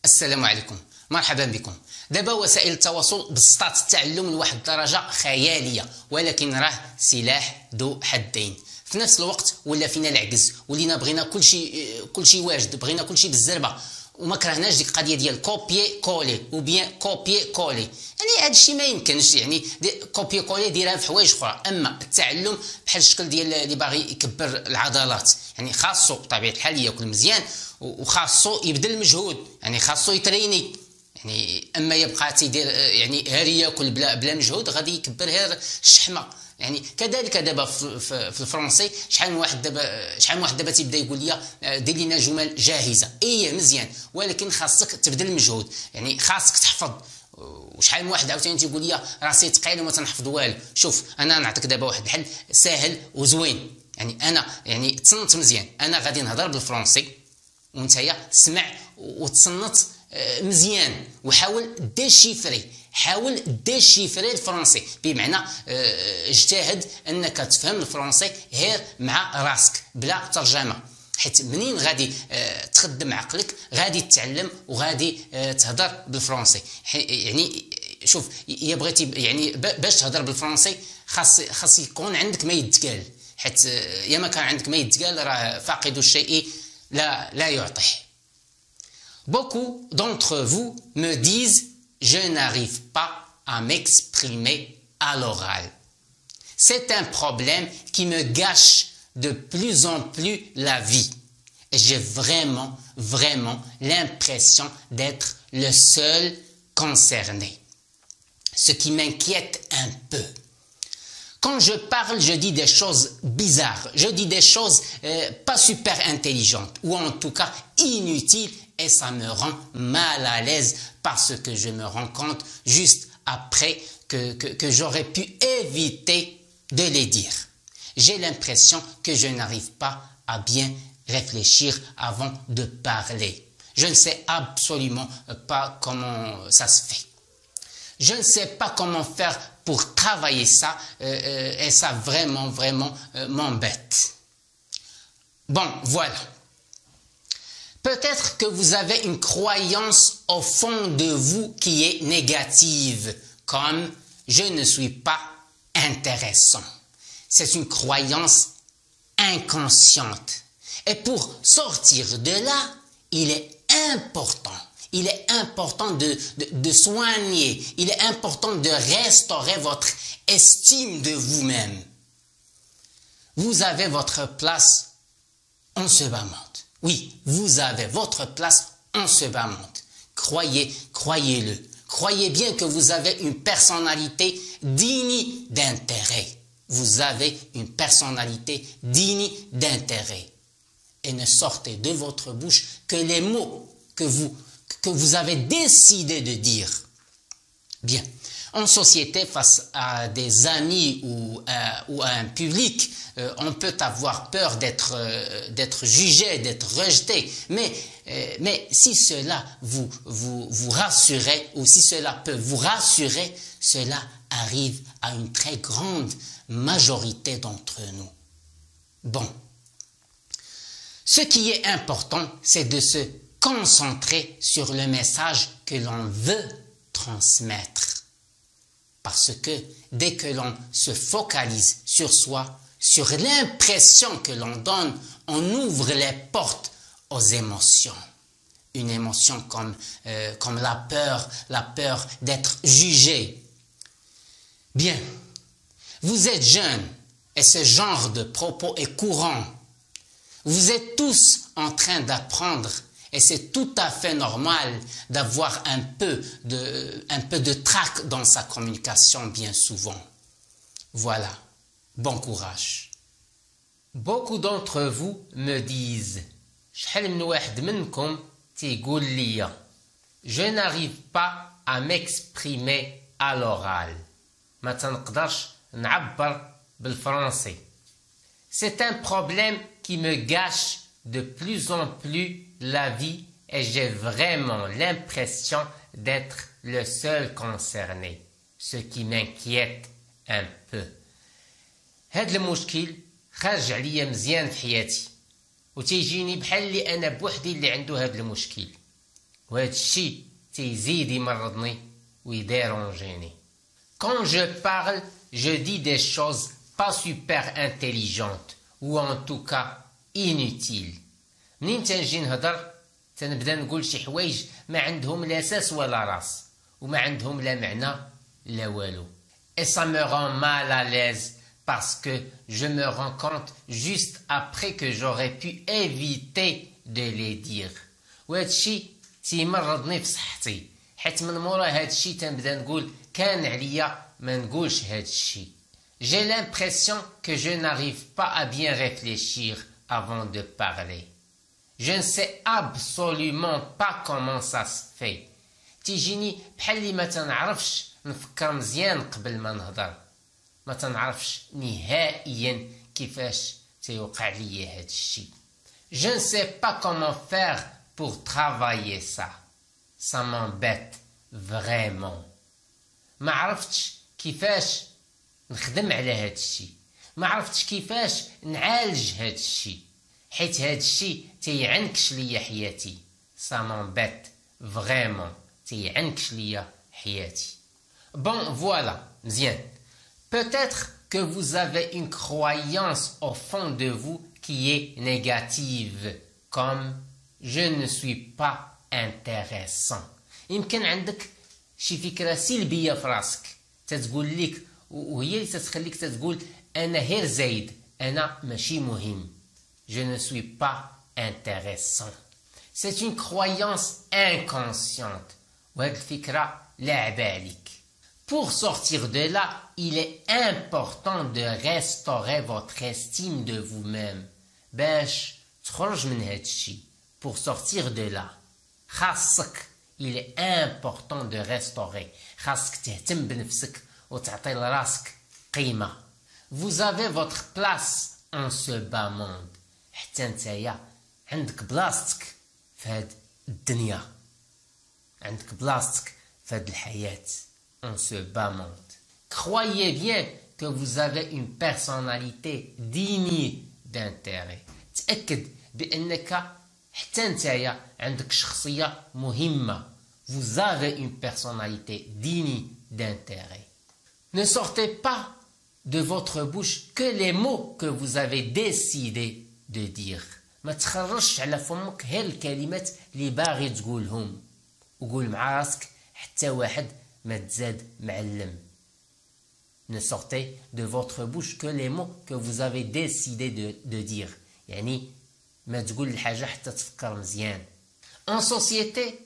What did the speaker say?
السلام عليكم، مرحبا بكم. دابا وسائل التواصل بسطات التعلم لواحد الدرجه خياليه، ولكن راه سلاح ذو حدين. في نفس الوقت ولا فينا العجز، ولينا بغينا كلشي واجد، بغينا كلشي بالزربه، وما كرهناش ديك القضيه ديال كوبي كولي او بيان كوبي كولي. يعني هذا الشيء ما يمكنش، يعني كوبي كولي ديرها في حوايج اخرى. اما التعلم بحال الشكل ديال اللي باغي يكبر العضلات، يعني خاصو بطبيعه الحال ياكل مزيان وخاصو يبذل المجهود، يعني خاصو يتريني. يعني اما يبقى تيدير يعني هاري ياكل بلا مجهود غادي يكبر غير الشحمه. يعني كذلك دابا في الفرنسي شحال من واحد دابا تيبدا يقول لي دير لنا جمل جاهزه. مزيان، ولكن خاصك تبذل المجهود، يعني خاصك تحفظ. وشحال من واحد عاوتاني تيقول لي راسي ثقيل وما تنحفظ والو. شوف انا نعطيك دابا واحد الحل ساهل وزوين. يعني انا تصنت مزيان، انا غادي نهضر بالفرنسي وانتيا تسمع وتصنت مزيان، وحاول ديشيفري الفرنسي. بمعنى اجتهد انك تفهم الفرنسي غير مع راسك بلا ترجمه، حيت منين غادي تخدم عقلك غادي تتعلم وغادي تهضر بالفرنسي. يعني شوف، يا بغيتي يعني باش تهضر بالفرنسي خاص يكون عندك ما يتقال، حيت يا ما كان عندك ما يتقال راه فاقد الشيء لا يعطيه. Beaucoup d'entre vous me disent je n'arrive pas à m'exprimer à l'oral. C'est un problème qui me gâche de plus en plus la vie. Et j'ai vraiment l'impression d'être le seul concerné. Ce qui m'inquiète un peu. Quand je parle, je dis des choses bizarres, je dis des choses pas super intelligentes, ou en tout cas inutiles, et ça me rend mal à l'aise parce que je me rends compte juste après que j'aurais pu éviter de les dire. J'ai l'impression que je n'arrive pas à bien réfléchir avant de parler. Je ne sais absolument pas comment ça se fait. Je ne sais pas comment faire pour travailler ça, et ça vraiment m'embête. Bon, voilà. Peut-être que vous avez une croyance au fond de vous qui est négative, comme « je ne suis pas intéressant ». C'est une croyance inconsciente. Et pour sortir de là, il est important de soigner, il est important de restaurer votre estime de vous-même. Vous avez votre place en ce bas monde. Oui, vous avez votre place en ce bas monde. Croyez-le. Croyez bien que vous avez une personnalité digne d'intérêt. Vous avez une personnalité digne d'intérêt. Et ne sortez de votre bouche que les mots que vous avez décidé de dire. Bien. En société, face à des amis ou à un public, on peut avoir peur d'être jugé, d'être rejeté. Mais si cela vous rassurait, ou si cela peut vous rassurer, cela arrive à une très grande majorité d'entre nous. Bon. Ce qui est important, c'est de se concentrer sur le message que l'on veut transmettre. Parce que dès que l'on se focalise sur soi, sur l'impression que l'on donne, on ouvre les portes aux émotions. Une émotion comme la peur d'être jugé. Bien, vous êtes jeunes et ce genre de propos est courant. Vous êtes tous en train d'apprendre. Et c'est tout à fait normal d'avoir un peu de trac dans sa communication bien souvent. Voilà. Bon courage. Beaucoup d'entre vous me disent شحال من واحد منكم تيقول لي je n'arrive pas à m'exprimer à l'oral. ما تنقدرش نعبر بالفرنسي. C'est un problème qui me gâche de plus en plus la vie et j'ai vraiment l'impression d'être le seul concerné, ce qui m'inquiète un peu. هاد المشكل خارج عليا مزيان في حياتي وتيجيني بحال اللي انا بوحدي اللي عنده هاد المشكل. وهذا الشيء تيزيد يمرضني ويديرونجيني. Quand je parle, je dis des choses pas super intelligentes ou en tout cas inutiles. منين تنجي نهضر تنبدا نقول شي حوايج ما عندهم لا اساس ولا راس وما عندهم لا معنى لا والو. Et ça me rend mal à l'aise parce que je me rends compte juste après que j'aurais pu éviter de les dire. وهذا الشيء تيمرضني في صحتي حيت من مورا هذا الشيء تنبدا نقول كان عليا ما نقولش هذا الشيء. J'ai l'impression que je n'arrive pas à bien réfléchir avant de parler. Je ne sais absolument pas comment ça se fait. تيجيني بحال اللي ما تنعرفش نفكر مزيان قبل ما نهضر. ما تنعرفش نهائيا كيفاش تيوقع لي هذا الشيء. Je ne sais pas comment faire pour travailler ça. Ça m'embête vraiment. ما عرفتش كيفاش نخدم على هذا الشيء. ما عرفتش كيفاش نعالج هذا الشيء. حيت هذا الشيء تيعنكش ليا حياتي. Ça m'embête vraiment. تيعنكش ليا حياتي. Bon, voilà, مزيان. Peut-être que vous avez une croyance au fond de vous qui est négative, comme je ne suis pas intéressant. يمكن عندك شي فكرة سلبية في راسك تتقول لك وهي اللي تتخليك تتقول أنا غير زايد أنا ماشي مهم. Je ne suis pas intéressant. C'est une croyance inconsciente. وهاد الفكرة لاعبة عليك. Pour sortir de là, il est important de restaurer votre estime de vous-même. باش تخرج من هاد الشيء. Pour sortir de là. خاصك. Il est important de restaurer. خاصك تهتم بنفسك وتعطي لراسك قيمة. Vous avez votre place en ce bas monde. حتى نتايا عندك بلاصتك في هاد الدنيا. عندك بلاصتك في هاد الحياة. En ce bas monde. Croyez bien que vous avez une personnalité digne d'intérêt. تأكد بأنك حتى نتايا عندك شخصية مهمة. Vous avez une personnalité digne d'intérêt. Ne sortez pas de votre bouche que les mots que vous avez décidé de dire. ما تخرجش على فمك غير الكلمات اللي باغي تقولهم. وقول مع راسك حتى واحد ما تزاد معلم. Ne sortez de votre bouche que les mots que vous avez décidé de dire. يعني ما تقول الحاجة حتى تفكر مزيان. En société,